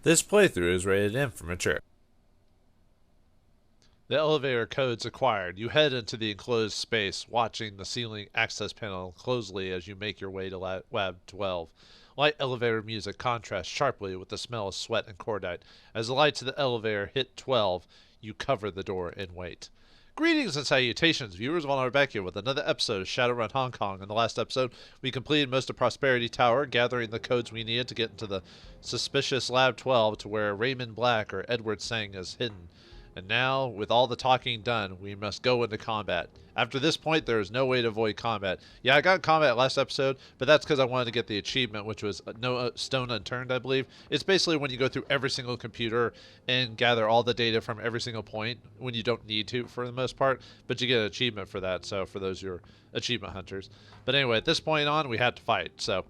This playthrough is rated M for mature. The elevator code's acquired. You head into the enclosed space, watching the ceiling access panel closely as you make your way to Lab 12. Light elevator music contrasts sharply with the smell of sweat and cordite. As the lights of the elevator hit 12, you cover the door and wait. Greetings and salutations, viewers. Vauldemare back here with another episode of Shadowrun Hong Kong. In the last episode, we completed most of Prosperity Tower, gathering the codes we needed to get into the suspicious Lab 12 to where Raymond Black or Edward Sang is hidden. And now, with all the talking done, we must go into combat. After this point, there is no way to avoid combat. Yeah, I got combat last episode, but that's because I wanted to get the achievement, which was no stone unturned, I believe. It's basically when you go through every single computer and gather all the data from every single point, when you don't need to for the most part, but you get an achievement for that, so for those who are achievement hunters. But anyway, at this point on, we had to fight, so...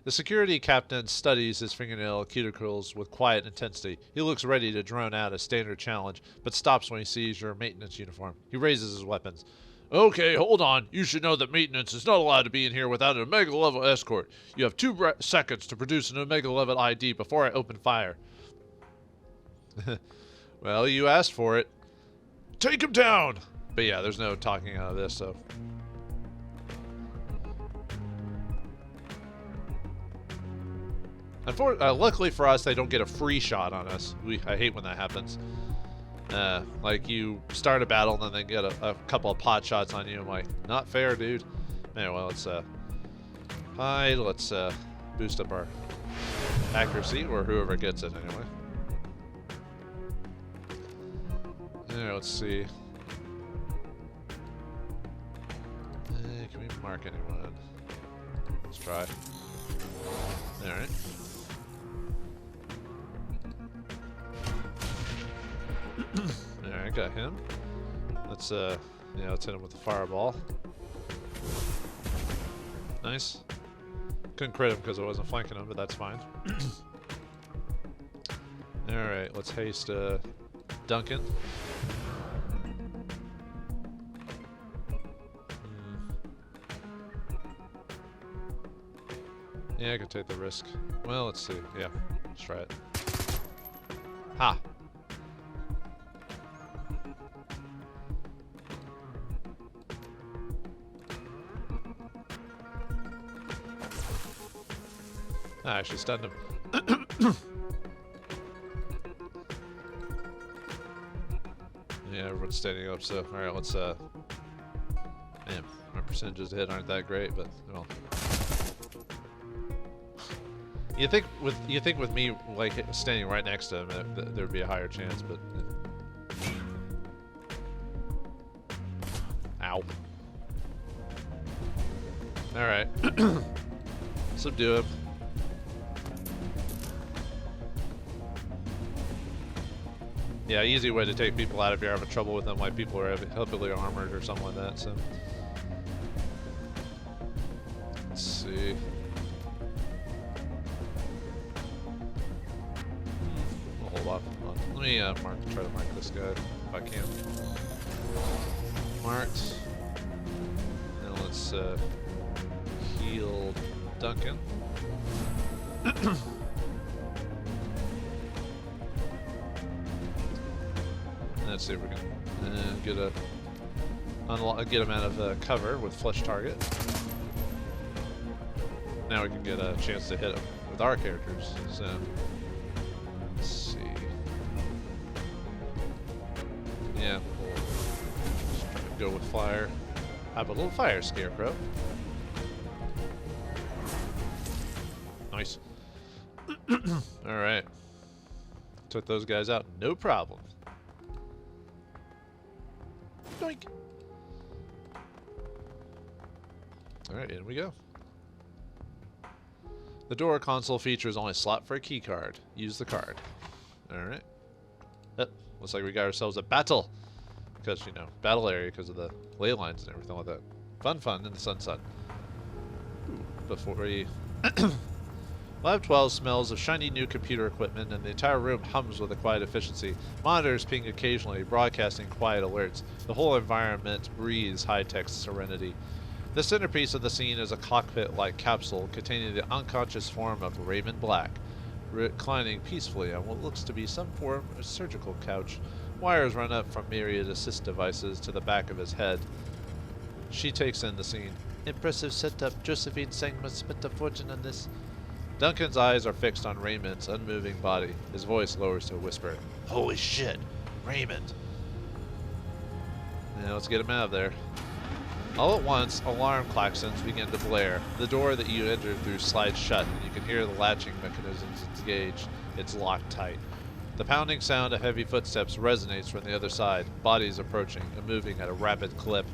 The security captain studies his fingernail cuticles with quiet intensity. He looks ready to drone out a standard challenge, but stops when he sees your maintenance uniform. He raises his weapons. Okay, hold on. You should know that maintenance is not allowed to be in here without an Omega-level escort. You have 2 seconds to produce an Omega-level ID before I open fire. Well, you asked for it. Take him down! But yeah, there's no talking out of this, so... Luckily for us, they don't get a free shot on us. I hate when that happens. Like, you start a battle and then they get a couple of pot shots on you. I'm like, not fair, dude. Anyway, let's hide. Let's boost up our accuracy, or whoever gets it, anyway. Yeah, let's see. Can we mark anyone? Let's try. Alright. Alright, got him. Let's let's hit him with the fireball. Nice. Couldn't crit him because I wasn't flanking him, but that's fine. Alright, let's haste Duncan. Yeah, I could take the risk. Well, let's see. Yeah, let's try it. Ha! I actually stunned him. Yeah, everyone's standing up, so alright, let's man, my percentages to hit aren't that great, but well. You think with me like standing right next to him there'd be a higher chance, but ow. Alright. Subdue him. Yeah, easy way to take people out if you're having trouble with them, like people are heavily armored or something like that, so. Let's see. Hold on. Let me try to mark this guy if I can. Marked. Now let's heal Duncan. Let's see if we can get him out of cover with flesh target. Now we can get a chance to hit him with our characters. So let's see. Yeah, we'll just try to go with fire. Have a little fire scarecrow. Nice. All right. Took those guys out, no problem. Doink. Alright, in we go. The door console features only a slot for a key card. Use the card. Alright. Looks like we got ourselves a battle. Because, you know, battle area because of the ley lines and everything like that. Fun in the sunset. Before we... Lab 12 smells of shiny new computer equipment, and the entire room hums with a quiet efficiency. Monitors ping occasionally, broadcasting quiet alerts. The whole environment breathes high-tech serenity. The centerpiece of the scene is a cockpit-like capsule containing the unconscious form of Raymond Black. reclining peacefully on what looks to be some form of surgical couch. Wires run up from myriad assist devices to the back of his head. She takes in the scene. Impressive setup. Josephine Sang must spent a fortune on this. Duncan's eyes are fixed on Raymond's unmoving body. His voice lowers to a whisper. Holy shit, Raymond. Now let's get him out of there. All at once, alarm klaxons begin to blare. The door that you entered through slides shut, and you can hear the latching mechanisms engaged. It's locked tight. The pounding sound of heavy footsteps resonates from the other side, bodies approaching and moving at a rapid clip.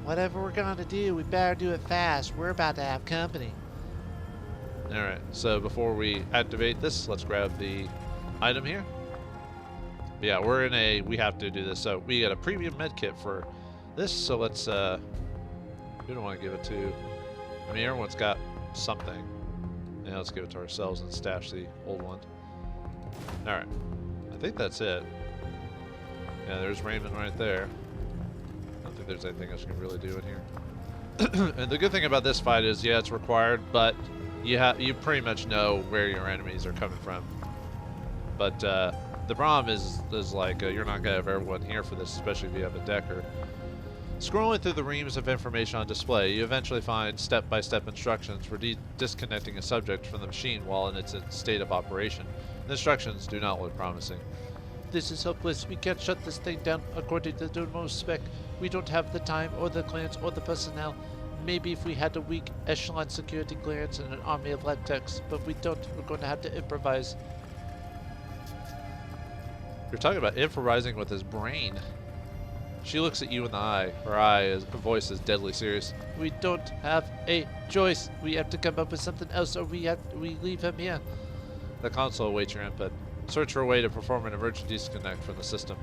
Whatever we're gonna do, we better do it fast. We're about to have company. Alright, so before we activate this, let's grab the item here. But yeah, we have to do this. So we got a premium med kit for this, so let's, we don't want to give it to, I mean, everyone's got something. Yeah, let's give it to ourselves and stash the old one. Alright, I think that's it. Yeah, there's Raymond right there. I don't think there's anything else you can really do in here. And the good thing about this fight is, yeah, it's required, but you pretty much know where your enemies are coming from. But the problem is like, you're not going to have everyone here for this, especially if you have a decker. Scrolling through the reams of information on display, you eventually find step-by-step instructions for disconnecting a subject from the machine while in its state of operation. The instructions do not look promising. This is hopeless. We can't shut this thing down according to the most spec. We don't have the time or the clearance or the personnel. Maybe if we had a weak echelon security clearance and an army of lab techs, but we don't. We're going to have to improvise. You're talking about improvising with his brain. She looks at you in the eye. Her voice is deadly serious. We don't have a choice. We have to come up with something else, or we leave him here. The console awaits your input. Search for a way to perform an emergency disconnect from the system.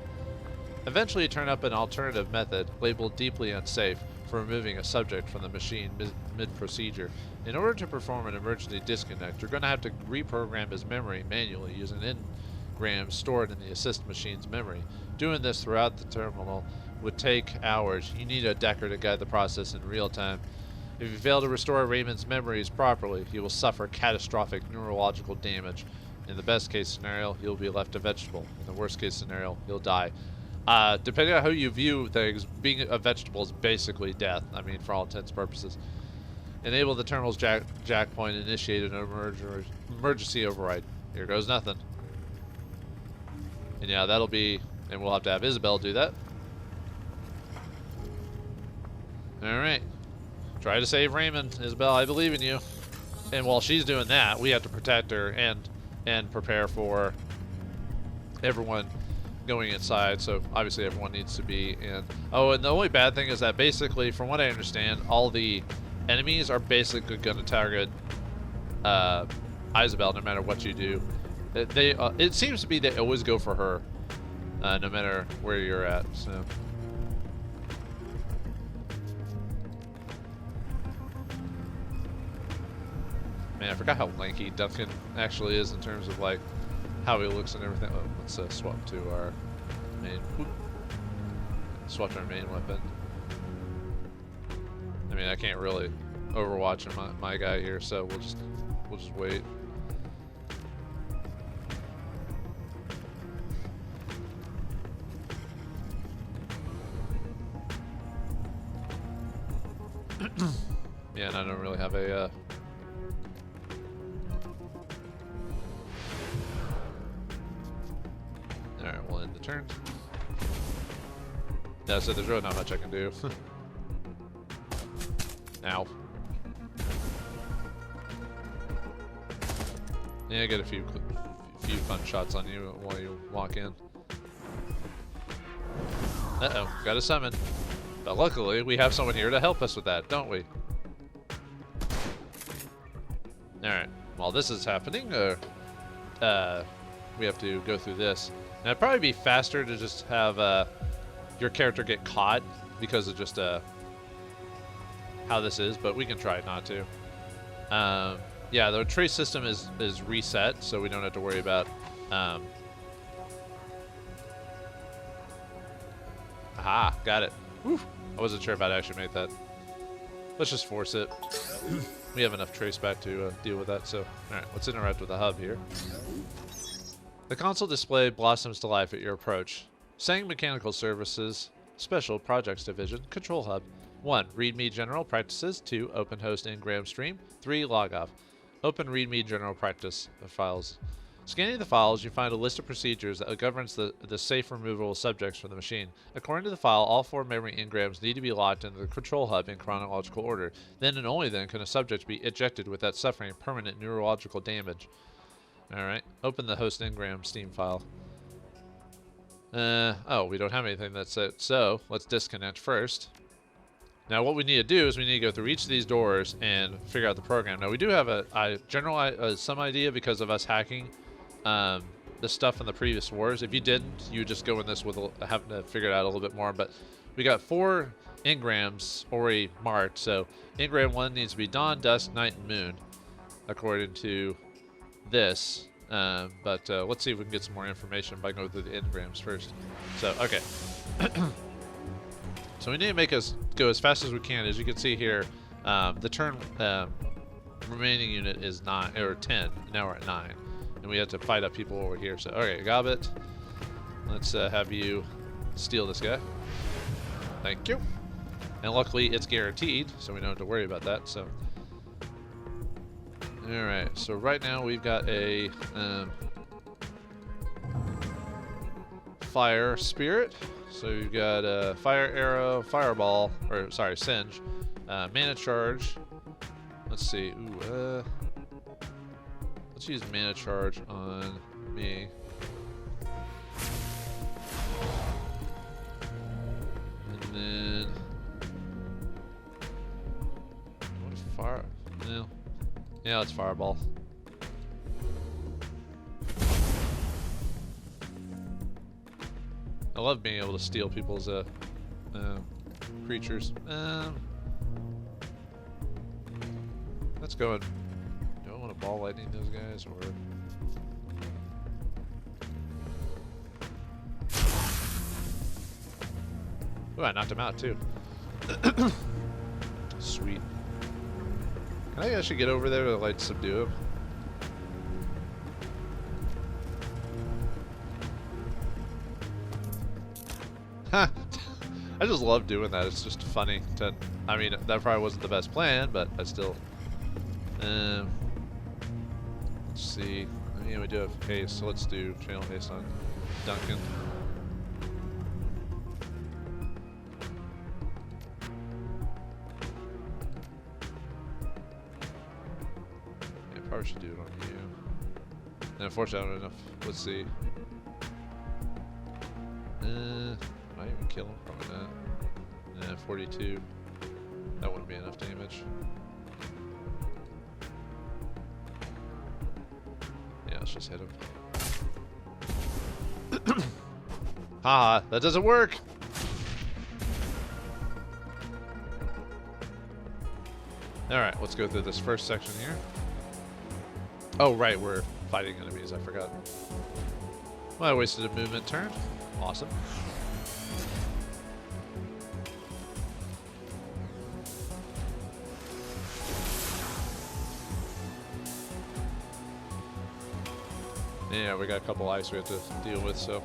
Eventually, you turn up an alternative method, labeled deeply unsafe, for removing a subject from the machine mid-procedure. In order to perform an emergency disconnect, you're going to have to reprogram his memory manually using engrams stored in the assist machine's memory. Doing this throughout the terminal would take hours. You need a decker to guide the process in real time. If you fail to restore Raymond's memories properly, he will suffer catastrophic neurological damage. In the best case scenario, he'll be left a vegetable. In the worst case scenario, he'll die. Depending on how you view things, being a vegetable is basically death. I mean, for all intents and purposes. Enable the terminal's jack point and initiate an emergency override. Here goes nothing. And yeah, that'll be, and we'll have to have Isabel do that. Alright. Try to save Raymond. Isabel, I believe in you. And while she's doing that, we have to protect her and prepare for everyone going inside. So obviously everyone needs to be in. Oh, and the only bad thing is that basically, from what I understand, all the enemies are basically going to target Isabel no matter what you do. It seems to be they always go for her, no matter where you're at. So. Man, I forgot how lanky Duncan actually is in terms of like how he looks and everything. Oh, let's swap to our main. Whoop. Swap to our main weapon. I mean, I can't really overwatch my guy here, so we'll just wait. Yeah, and I don't really have a. Alright, we'll end the turn. Yeah, so there's really not much I can do. Ow. Yeah, get a few fun shots on you while you walk in. Uh-oh, got a summon. But luckily, we have someone here to help us with that, don't we? Alright, while this is happening, we have to go through this. And it'd probably be faster to just have your character get caught because of just how this is, but we can try not to. Yeah, the trace system is reset, so we don't have to worry about. Aha, got it. Whew. I wasn't sure if I'd actually make that. Let's just force it. We have enough traceback to deal with that, so alright, let's interact with the hub here. The console display blossoms to life at your approach. Saying Mechanical Services, Special Projects Division, Control Hub. 1. README General Practices. 2. Open Host Engram Stream. 3. Log Off. Open README General Practice files. Scanning the files, you find a list of procedures that governs the safe removal of subjects from the machine. According to the file, all 4 memory engrams need to be locked into the control hub in chronological order. Then and only then can a subject be ejected without suffering permanent neurological damage. Alright, open the host engram Steam file. Oh, we don't have anything that's it. So, let's disconnect first. Now what we need to do is we need to go through each of these doors and figure out the program. Now we do have a general some idea because of us hacking the stuff in the previous wars. If you didn't, you would just go in this with having to figure it out a little bit more. But we got 4 engrams already marked. So engram 1 needs to be dawn, dusk, night, and moon, according to this. But let's see if we can get some more information by going through the engrams first. So okay. So we need to make us go as fast as we can. As you can see here, the turn remaining unit is 9 or 10. Now we're at 9, and we have to fight up people over here. So okay, Gobbit, let's have you steal this guy. Thank you. And luckily it's guaranteed, so we don't have to worry about that. So all right. So right now we've got a fire spirit. So you've got fire arrow, fireball, or sorry, singe, mana charge. Let's see. Ooh, let's use mana charge on me. And then what if fire? No. Yeah, let's fireball. I love being able to steal people's creatures. Let's go and... Do I want to ball lightning those guys, or... Ooh, I knocked him out too. Sweet. Can I actually get over there to like subdue him? I just love doing that. It's just funny to... I mean, that probably wasn't the best plan, but I still... let's see. Yeah, we do have haste, so let's do channel haste on Duncan. Yeah, probably should do it on you. And unfortunately, I don't have enough. Let's see. Might even kill him, probably not. 42. That wouldn't be enough damage. Yeah, let's just hit him. Haha, that doesn't work! Alright, let's go through this first section here. Oh, right, we're fighting enemies, I forgot. Well, I wasted a movement turn. Awesome. Yeah, we got a couple ice we have to deal with, so.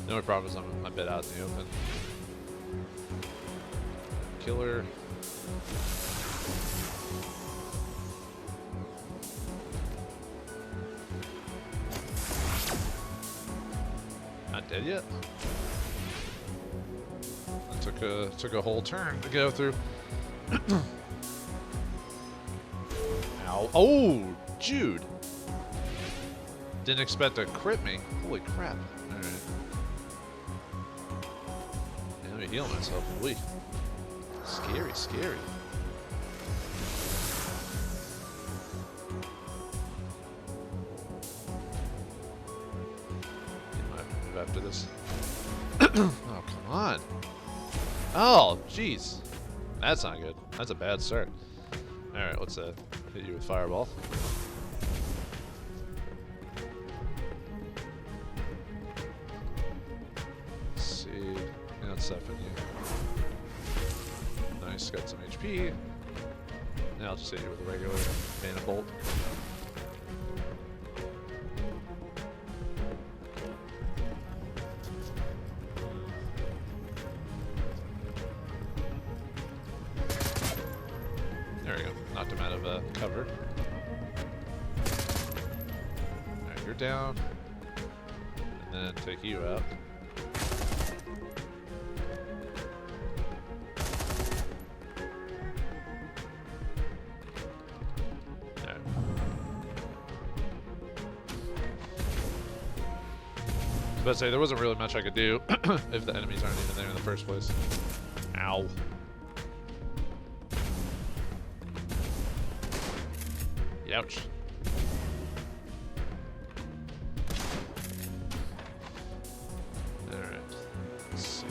The only problem is I'm a bit out in the open. Killer. Not dead yet. It took a whole turn to go through. Ow. Oh, Jude. Didn't expect to crit me. Holy crap. Alright. Let me heal myself. Holy. Scary, scary. I have to move after this. Oh, come on. Oh, jeez. That's not good. That's a bad start. Alright, let's hit you with fireball. Let's see. Yeah, let's siphon you. just got some HP. Now I'll just hit you with a regular mana bolt. There we go. Knocked him out of cover. Alright, you're down. And then take you out. I was about to say, there wasn't really much I could do if the enemies aren't even there in the first place. Ow. Ouch. Alright. Let's see.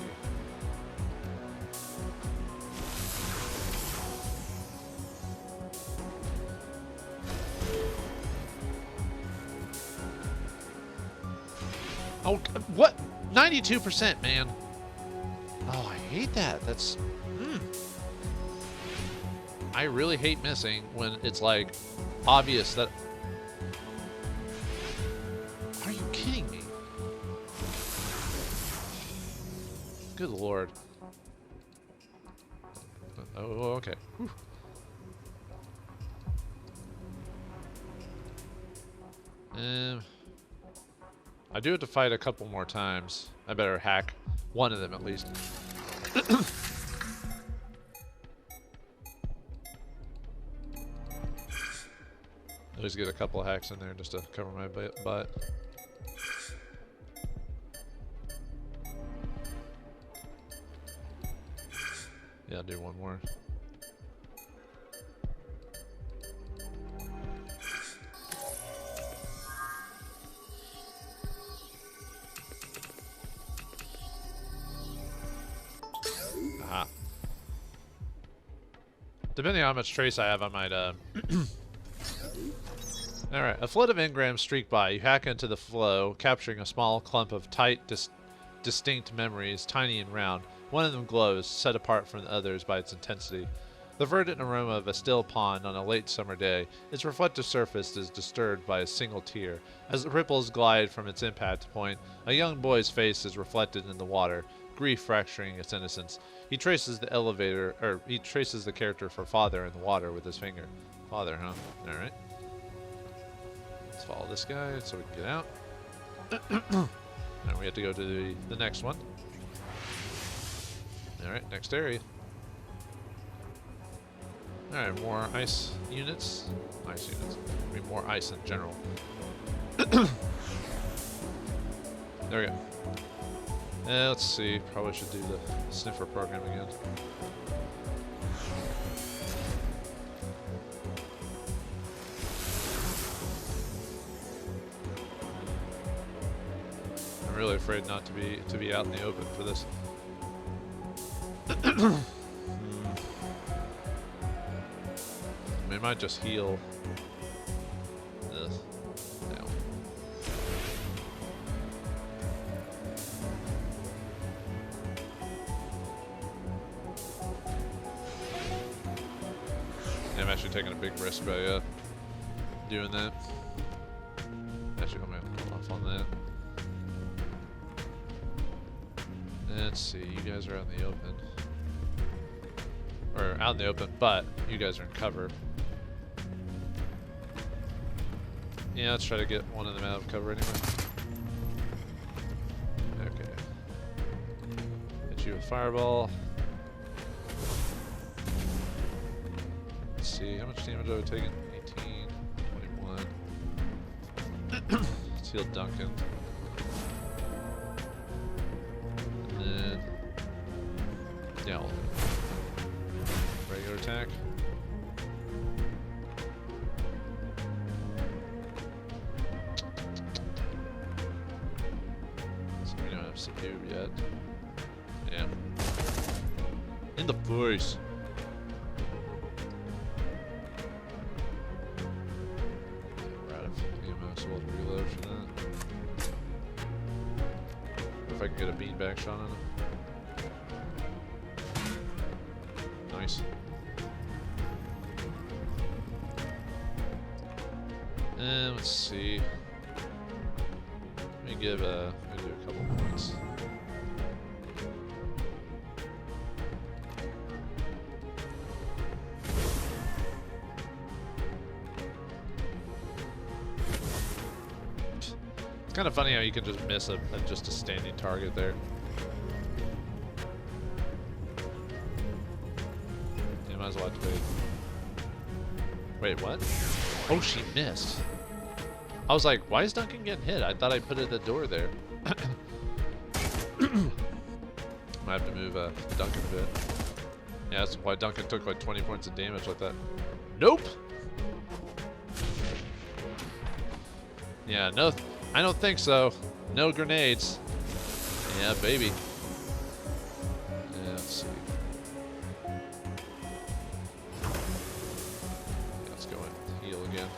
Oh, what? 92%, man. Oh, I hate that. That's... I really hate missing when it's, like, obvious that... Are you kidding me? Good lord. Oh, okay. Whew. I do have to fight a couple more times. I better hack one of them at least. At least get a couple of hacks in there just to cover my butt. Yeah, I'll do one more. Aha. Depending on how much trace I have, I might, Alright, a flood of engrams streak by. You hack into the flow, capturing a small clump of tight, distinct memories, tiny and round. One of them glows, set apart from the others by its intensity. The verdant aroma of a still pond on a late summer day, its reflective surface is disturbed by a single tear. As the ripples glide from its impact point, a young boy's face is reflected in the water, grief fracturing its innocence. He traces the character for father in the water with his finger. Father, huh? Alright. Let's follow this guy so we can get out. Now we have to go to the next one. Alright, next area. Alright, more ice units. Ice units. I mean, more ice in general. There we go. Let's see. Probably should do the sniffer program again. I'm really afraid not to be out in the open for this. I mean, it might just heal. Ugh. No. Yeah, I'm actually taking a big risk by doing that. Actually, I'm gonna hold off on that. Let's see, you guys are out in the open. Or out in the open, but you guys are in cover. Yeah, let's try to get one of them out of cover anyway. Okay. Hit you with fireball. Let's see, how much damage have I taken? 18, 21. Let's heal Duncan. And then... yeah, we'll regular attack. So we don't have subdue yet. Yeah. In the face. We're out of ammo, so we'll reload for that. If I can get a beanbag shot on him. nice. And let's see. Let me give let me do a couple points. It's kind of funny how you can just miss just a standing target there. Yeah, might as well have to wait. Wait, what? Oh, she missed. I was like, why is Duncan getting hit? I thought I put it at the door there. Might have to move Duncan a bit. Yeah, that's why Duncan took like 20 points of damage like that. Nope! Yeah, no, I don't think so. No grenades. Yeah, baby. Yeah, let's see. Let's go and heal again.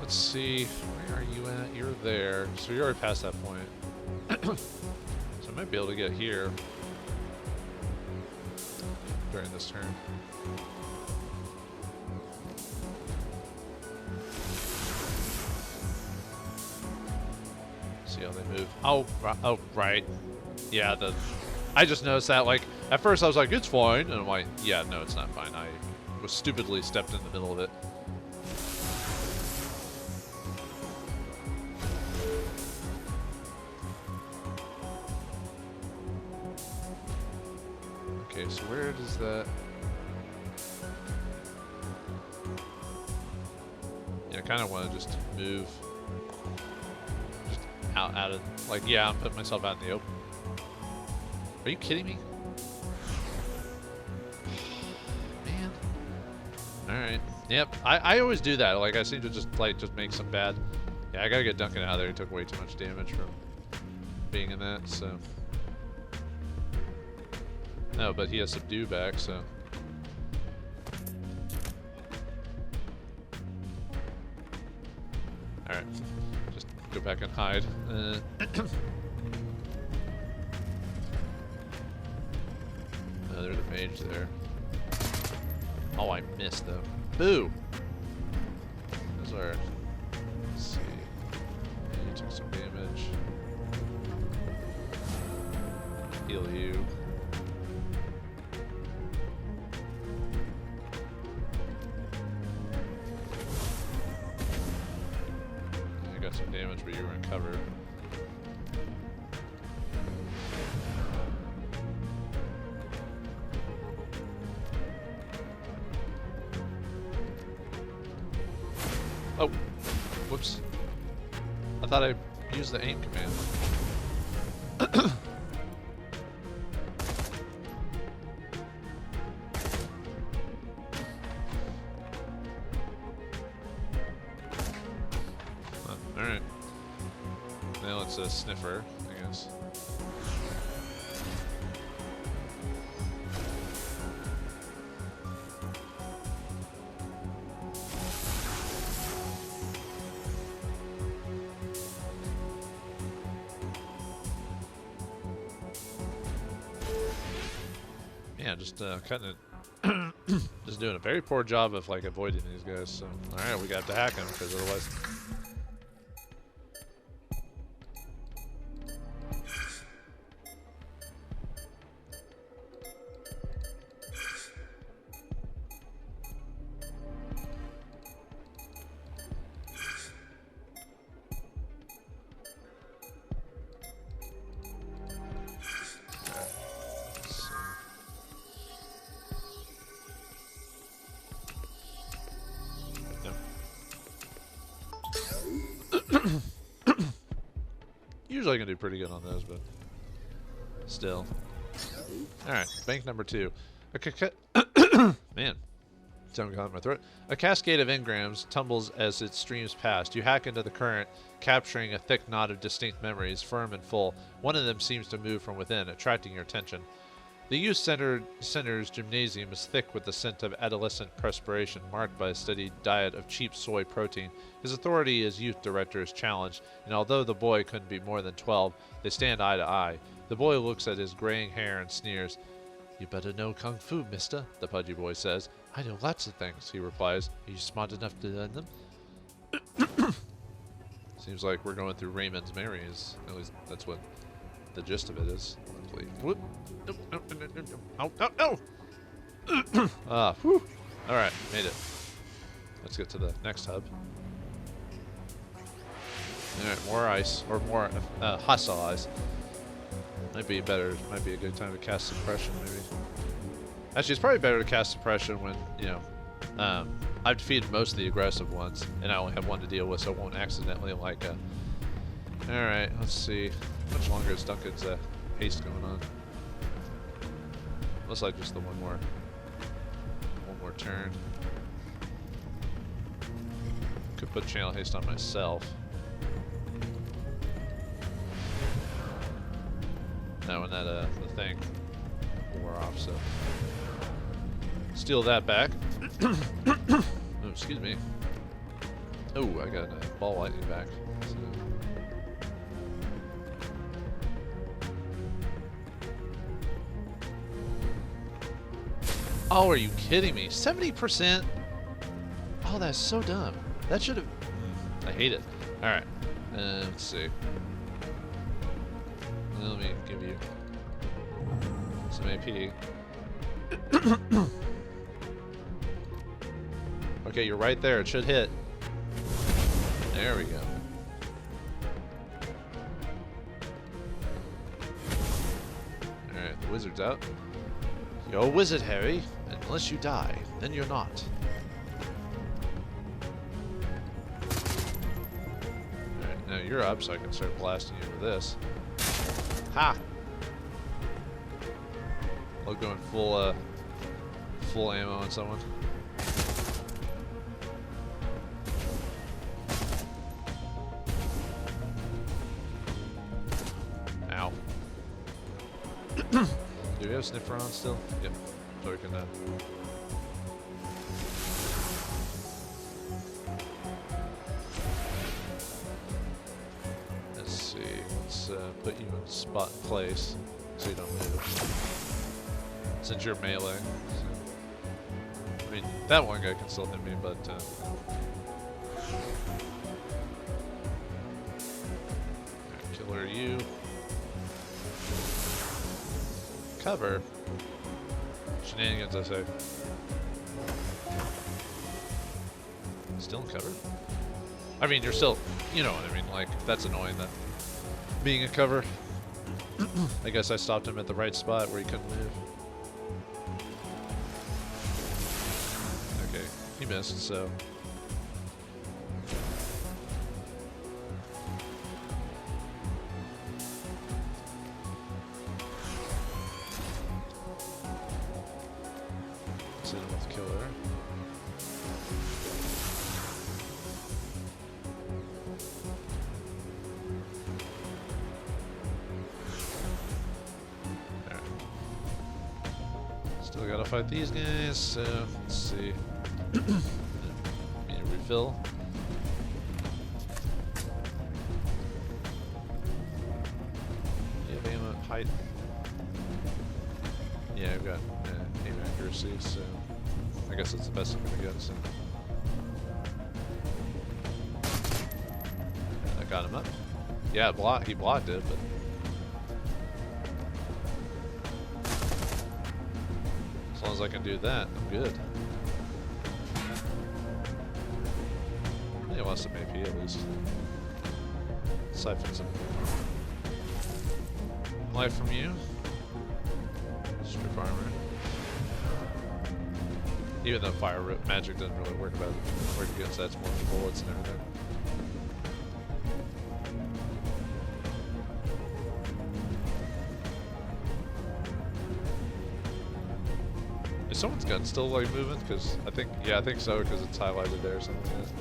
Let's see, where are you at? You're there. So you're already past that point. So I might be able to get here during this turn. See how they move. Oh, right. Yeah, I just noticed that, like, at first I was like, it's fine. And I'm like, yeah, no, it's not fine. I was stupidly stepped in the middle of it. Okay, so where does that... Yeah, I kind of want to just move just out of... Like, yeah, I'm putting myself out in the open. Are you kidding me? Man. Alright. Yep, I always do that. Like, I seem to just make some bad... Yeah, I gotta get Duncan out of there. He took way too much damage from being in that, so... No, but he has subdue back, so... Alright. Just go back and hide. Oh, there's a mage there. Oh, I missed, though. Boo! Those are... Let's see... You took some damage. Heal you. Some damage, but you were in cover. Oh, whoops. I thought I used the aim command. Alright. Now it's a sniffer, I guess. Yeah, just cutting it. Just doing a very poor job of like avoiding these guys. So, all right, we got to hack them because otherwise. Usually I can do pretty good on those, but still. Alright, bank number 2. Okay, man. Something caught in my throat. A cascade of engrams tumbles as it streams past. You hack into the current, capturing a thick knot of distinct memories, firm and full. One of them seems to move from within, attracting your attention. The youth center's gymnasium is thick with the scent of adolescent perspiration, marked by a steady diet of cheap soy protein. His authority as youth director is challenged, and although the boy couldn't be more than 12, they stand eye to eye. The boy looks at his graying hair and sneers. "You better know Kung Fu, mister," the pudgy boy says. "I know lots of things," he replies. "Are you smart enough to learn them?" Seems like we're going through Raymond's maze. At least that's what the gist of it is. Whoop. No. Ah, whew. Alright, made it. Let's get to the next hub. Alright, more ice. Or more hostile ice. Might be a good time to cast suppression, maybe. Actually, it's probably better to cast suppression when, I've defeated most of the aggressive ones, and I only have one to deal with, so I won't accidentally, Alright, let's see. How much longer is Duncan's haste going on? Looks like just the one more turn. Could put channel haste on myself. Now when the thing wore off, so steal that back. Oh, excuse me. Oh, I got a ball lightning back. So. Oh, are you kidding me? 70%? Oh, that's so dumb. That should have... I hate it. Alright. Let's see. Let me give you some AP. Okay, you're right there. It should hit. There we go. Alright, the wizard's out. You're a wizard, Harry. Unless you die, then you're not. Alright, now you're up, so I can start blasting you with this. Ha! I'll go in full ammo on someone. Ow. Do we have sniffer on still? Yep. So we can let's see. Let's put you in spot and place so you don't move. Since you're melee. So. I mean, that one guy can still hit me, but killer you. Cover. Shenanigans, I say. Still in cover? I mean, you're still, you know what I mean, like, that's annoying that being a cover. I guess I stopped him at the right spot where he couldn't move. Okay, he missed, so. Still gotta fight these guys, so let's see. Need a refill. You have aim at height. Yeah, I've got aim accuracy, so I guess that's the best I'm gonna get. So. I got him up. Yeah, he blocked it, but. As long as I can do that, I'm good. He lost some AP at least. Siphon some life from you. Strip armor. Even though fire magic doesn't really work against that, it's more for bullets and everything. someone's gun still like moving? Because I think, yeah, I think so, because it's highlighted there or something like that.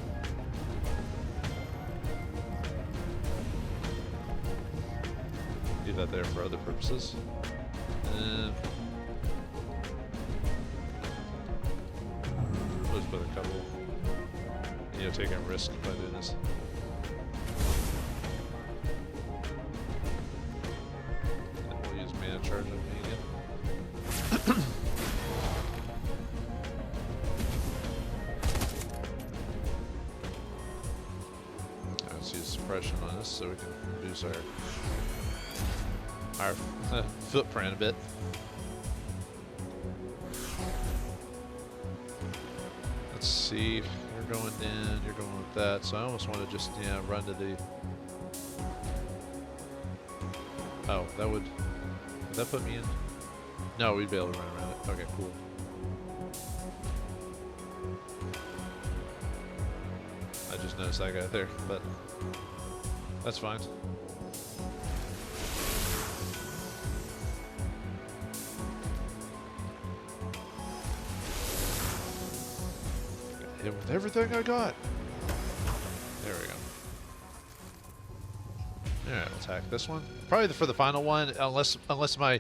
Leave that there for other purposes. Let's put a couple. You know, taking a risk by doing this. And we'll use mana charge on me again. Let's use suppression on this so we can reduce our footprint a bit. Let's see. You're going in. You're going with that. So I almost want to just run to the. Oh, that would that put me in? No, we'd be able to run around it. Okay, cool. I just noticed that guy there, but that's fine. Hit with everything I got. There we go. Alright, we'll attack this one. Probably for the final one, unless my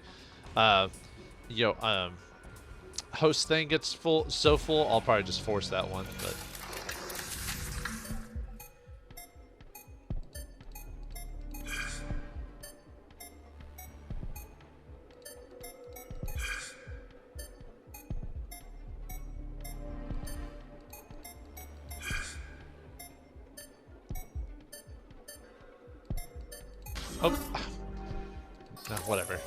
host thing gets so full, I'll probably just force that one, but oh, no, whatever.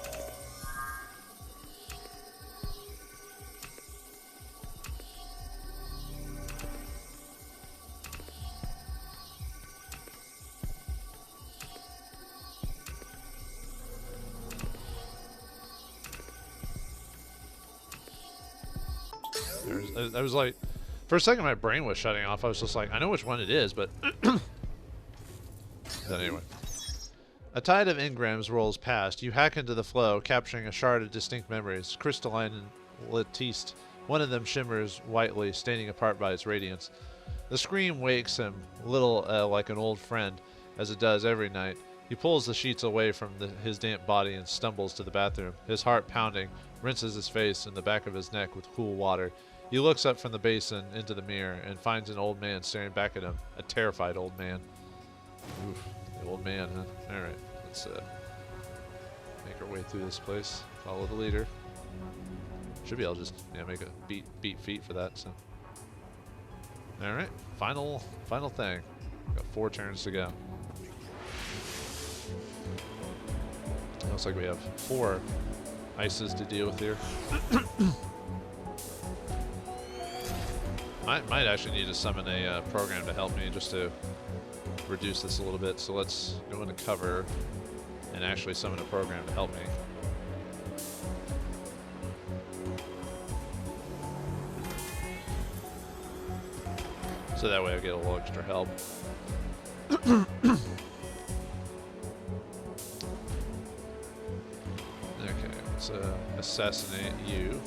I was like, for a second my brain was shutting off. I was just like, I know which one it is, but then anyway. A tide of engrams rolls past. You hack into the flow, capturing a shard of distinct memories, crystalline and latticed. One of them shimmers whitely, standing apart by its radiance. The scream wakes him, little like an old friend, as it does every night. He pulls the sheets away from his damp body and stumbles to the bathroom, his heart pounding, rinses his face and the back of his neck with cool water. He looks up from the basin into the mirror and finds an old man staring back at him, a terrified old man. Oof, the old man, huh? Alright, let's make our way through this place, follow the leader. Should be able to just make a beat feet for that. So, alright, final thing. Got 4 turns to go. Looks like we have 4 ices to deal with here. I might actually need to summon a program to help me just to reduce this a little bit. So let's go into cover and actually summon a program to help me. So that way I get a little extra help. Okay, let's assassinate you.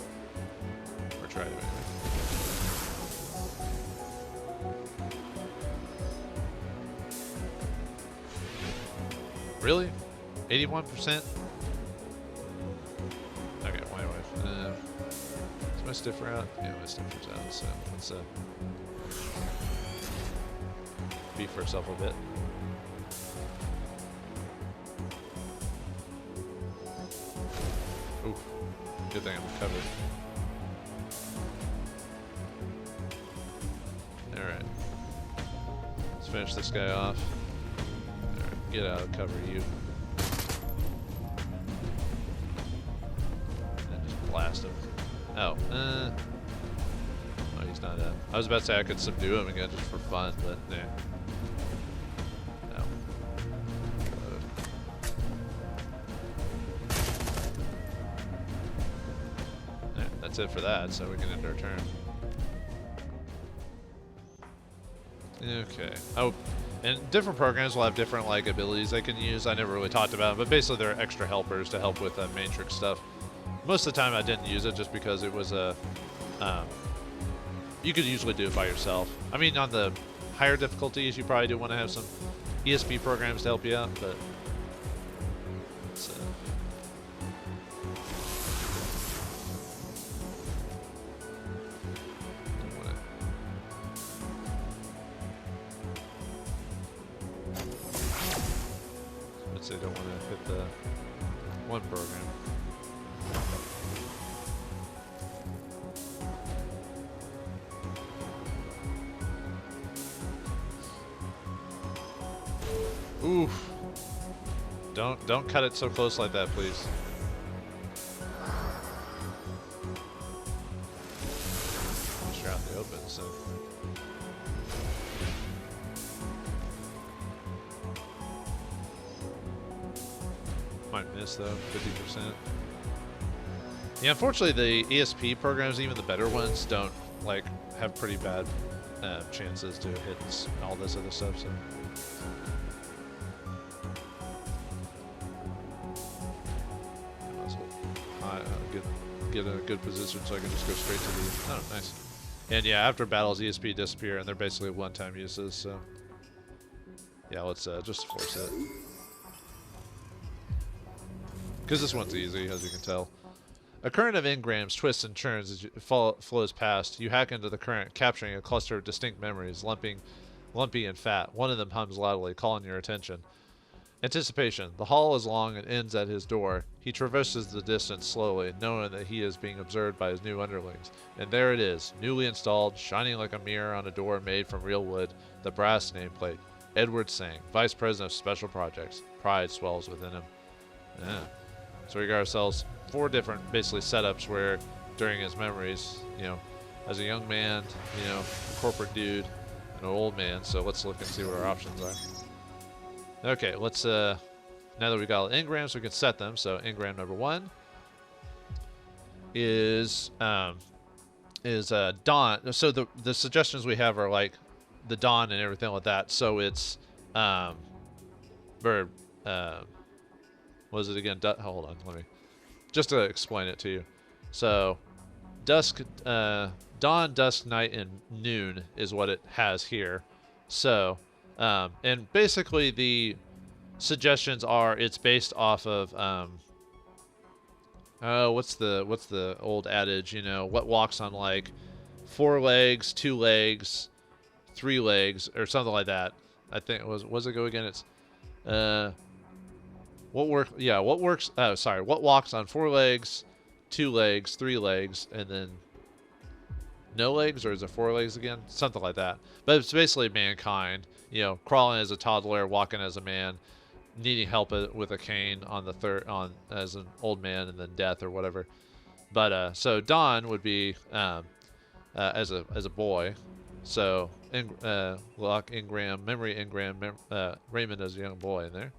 Or try to anyway. Really? 81%? Okay, why is my stiffer out? Yeah, my stiffer's out, so let's beef herself a bit. Oof. Good thing I'm covered. Alright. Let's finish this guy off. Get out of cover, you. And just blast him. Oh, oh, he's not out. I was about to say I could subdue him again just for fun, but nah. No. Yeah, that's it for that, so we can end our turn. Okay. Oh. And different programs will have different abilities they can use. I never really talked about them, but basically they're extra helpers to help with matrix stuff. Most of the time I didn't use it just because it was You could usually do it by yourself. I mean, on the higher difficulties, you probably do want to have some ESP programs to help you out, but it's, don't want to. Let's say don't want to hit the one program. Oof. Don't cut it so close like that, please. Unless you're out in the open, so. Might miss though, 50%. Yeah, unfortunately the ESP programs, even the better ones, don't like have pretty bad chances to hit all this other stuff, so. Get a good position so I can just go straight to the. Oh, nice. And yeah, after battles, ESP disappear, and they're basically one-time uses. So yeah, let's just force it, because this one's easy, as you can tell. A current of engrams twists and churns as it flows past. You hack into the current, capturing a cluster of distinct memories, lumpy and fat. One of them hums loudly, calling your attention. Anticipation. The hall is long and ends at his door. He traverses the distance slowly, knowing that he is being observed by his new underlings. And there it is, newly installed, shining like a mirror on a door made from real wood, the brass nameplate. Edward Sang, Vice President of Special Projects. Pride swells within him. Yeah. So we got ourselves 4 different, basically, setups where, during his memories, you know, as a young man, you know, a corporate dude, and an old man. So let's look and see what our options are. Okay, let's, now that we got all the engrams, we can set them. So engram number 1 is dawn. So the suggestions we have are like the dawn and everything like that. So it's, what is it again? Hold on, let me, just to explain it to you. So dusk, dawn, dusk, night, and noon is what it has here. So, and basically the suggestions are, it's based off of, what's the old adage, you know, what walks on like 4 legs, 2 legs, 3 legs, or something like that. I think it was it go again? It's, what walks on 4 legs, 2 legs, 3 legs, and then no legs, or is it 4 legs again? Something like that. But it's basically mankind, you know, crawling as a toddler, walking as a man, needing help with a cane on the as an old man, and then death or whatever. But so dawn would be as a boy. So lock engram, memory engram, Raymond as a young boy in there.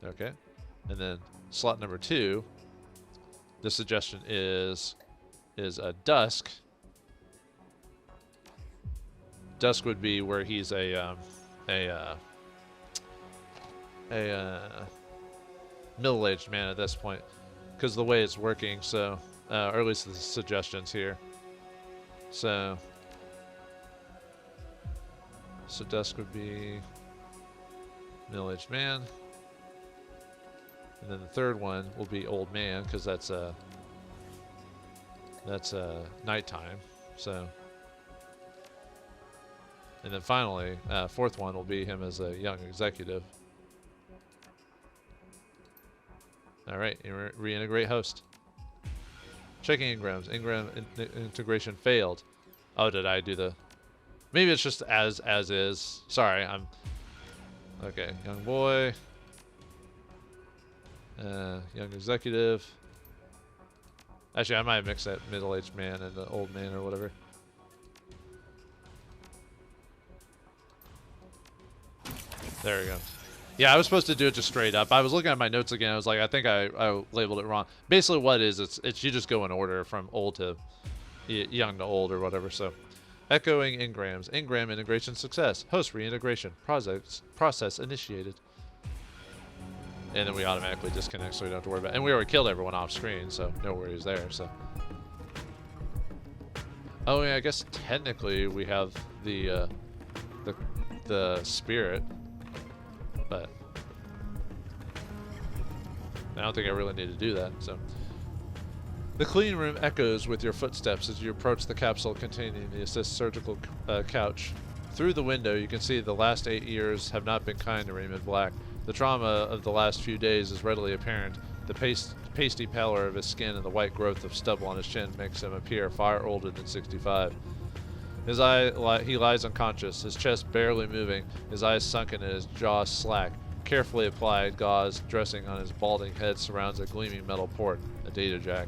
Okay, and then slot number 2. The suggestion is dusk. Dusk would be where he's a middle-aged man at this point, because the way it's working. So, or at least the suggestions here. So dusk would be middle-aged man, and then the third one will be old man, because that's nighttime. So. And then finally, 4th one will be him as a young executive. All right, reintegrate host. Checking engrams. Engram integration failed. Oh, did I do the? Maybe it's just as is. Sorry, I'm. Okay, young boy. Young executive. Actually, I might have mixed that middle-aged man and the old man or whatever. There we go. Yeah, I was supposed to do it just straight up. I was looking at my notes again. I was like, I think I labeled it wrong. Basically, what it is, it's you just go in order from old to young to old or whatever. So, echoing engrams. Engram integration success. Host reintegration. Process initiated. And then we automatically disconnect, so we don't have to worry about it. And we already killed everyone off screen, so no worries there. So, Oh yeah, I guess technically we have the spirit, but I don't think I really need to do that. So the clean room echoes with your footsteps as you approach the capsule containing the assist surgical couch. Through the window, you can see the last 8 years have not been kind to Raymond Black. The trauma of the last few days is readily apparent. The pasty pallor of his skin and the white growth of stubble on his chin makes him appear far older than 65. He lies unconscious, his chest barely moving, his eyes sunken and his jaw slack. Carefully applied gauze dressing on his balding head surrounds a gleaming metal port, a data jack.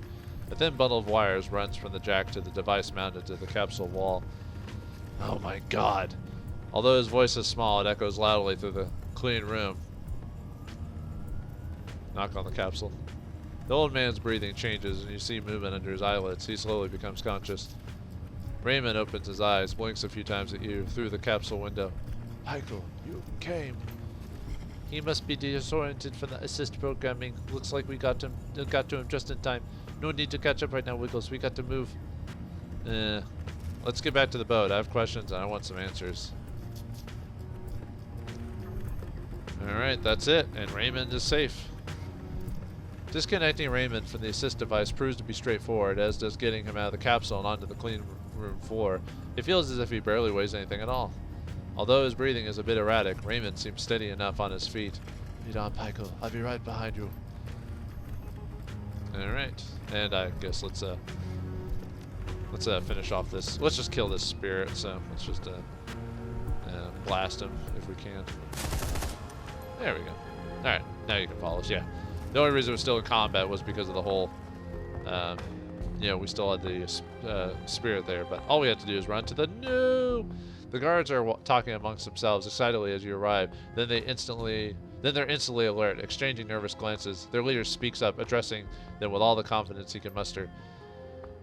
A thin bundle of wires runs from the jack to the device mounted to the capsule wall. Oh my god. Although his voice is small, it echoes loudly through the clean room. Knock on the capsule. The old man's breathing changes and you see movement under his eyelids. He slowly becomes conscious. Raymond opens his eyes, blinks a few times at you through the capsule window. Michael, you came. He must be disoriented from the assist programming. Looks like we got to him just in time. No need to catch up right now, Wiggles. We got to move. Let's get back to the boat. I have questions and I want some answers. Alright, that's it. And Raymond is safe. Disconnecting Raymond from the assist device proves to be straightforward, as does getting him out of the capsule and onto the clean room floor. It feels as if he barely weighs anything at all. Although his breathing is a bit erratic, Raymond seems steady enough on his feet. Lead on, Michael. I'll be right behind you. Alright. And I guess let's finish off this. Let's just kill this spirit, so let's just blast him if we can. There we go. Alright, now you can follow us, yeah. The only reason we're still in combat was because of the whole, we still had the spirit there, but all we have to do is run to the no. The guards are talking amongst themselves excitedly as you arrive. Then they're instantly alert, exchanging nervous glances. Their leader speaks up, addressing them with all the confidence he can muster.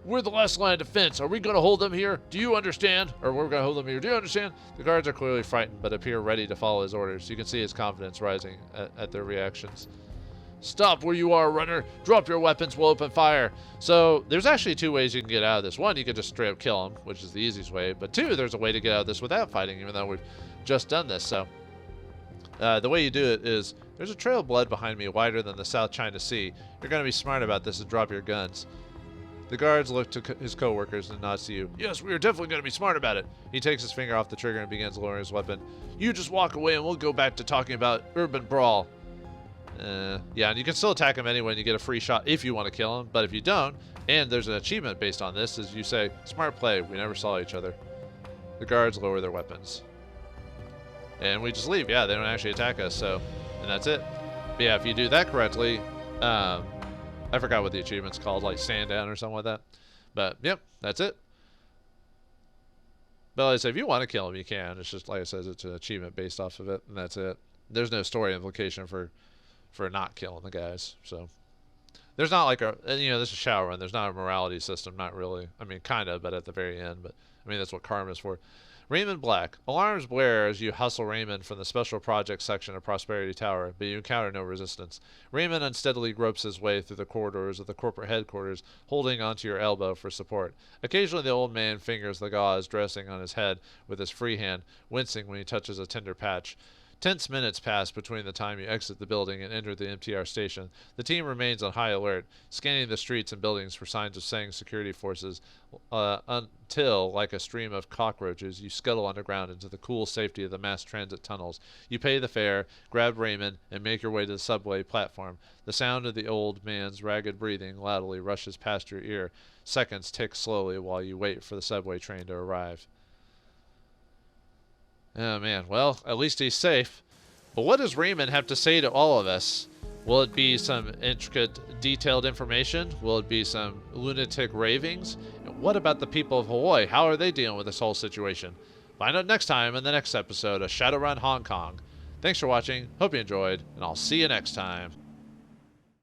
We're the last line of defense. Are we going to hold them here? Do you understand? Or we're going to hold them here. Do you understand? The guards are clearly frightened, but appear ready to follow his orders. You can see his confidence rising at their reactions. Stop where you are, runner. Drop your weapons. We'll open fire. So there's actually two ways you can get out of this. One, you can just straight up kill him, which is the easiest way. But two, there's a way to get out of this without fighting, even though we've just done this. So the way you do it is, there's a trail of blood behind me wider than the South China Sea. You're going to be smart about this and drop your guns. The guards look to his co-workers and nods to you. Yes, we are definitely going to be smart about it. He takes his finger off the trigger and begins lowering his weapon. You just walk away and we'll go back to talking about urban brawl. Yeah, and you can still attack him anyway and you get a free shot if you want to kill him. But if you don't, and there's an achievement based on this, is you say, smart play, we never saw each other. The guards lower their weapons. And we just leave. Yeah, they don't actually attack us, so, and that's it. But yeah, if you do that correctly, I forgot what the achievement's called, like stand down or something like that. But, yep, that's it. But like I said, if you want to kill him, you can. It's just, like I said, it's an achievement based off of it, and that's it. There's no story implication for not killing the guys, so. There's not like a, this is Shadowrun, there's not a morality system, not really. I mean, kind of, but at the very end, but, I mean, that's what karma is for. Raymond Black. Alarms blare as you hustle Raymond from the Special Projects section of Prosperity Tower, but you encounter no resistance. Raymond unsteadily gropes his way through the corridors of the corporate headquarters, holding onto your elbow for support. Occasionally the old man fingers the gauze dressing on his head with his free hand, wincing when he touches a tender patch. Tense minutes pass between the time you exit the building and enter the MTR station. The team remains on high alert, scanning the streets and buildings for signs of Sang security forces, until, like a stream of cockroaches, you scuttle underground into the cool safety of the mass transit tunnels. You pay the fare, grab Raymond, and make your way to the subway platform. The sound of the old man's ragged breathing loudly rushes past your ear. Seconds tick slowly while you wait for the subway train to arrive. Oh man, well, at least he's safe. But what does Raymond have to say to all of us? Will it be some intricate, detailed information? Will it be some lunatic ravings? And what about the people of Hawaii? How are they dealing with this whole situation? Find out next time in the next episode of Shadowrun Hong Kong. Thanks for watching, hope you enjoyed, and I'll see you next time.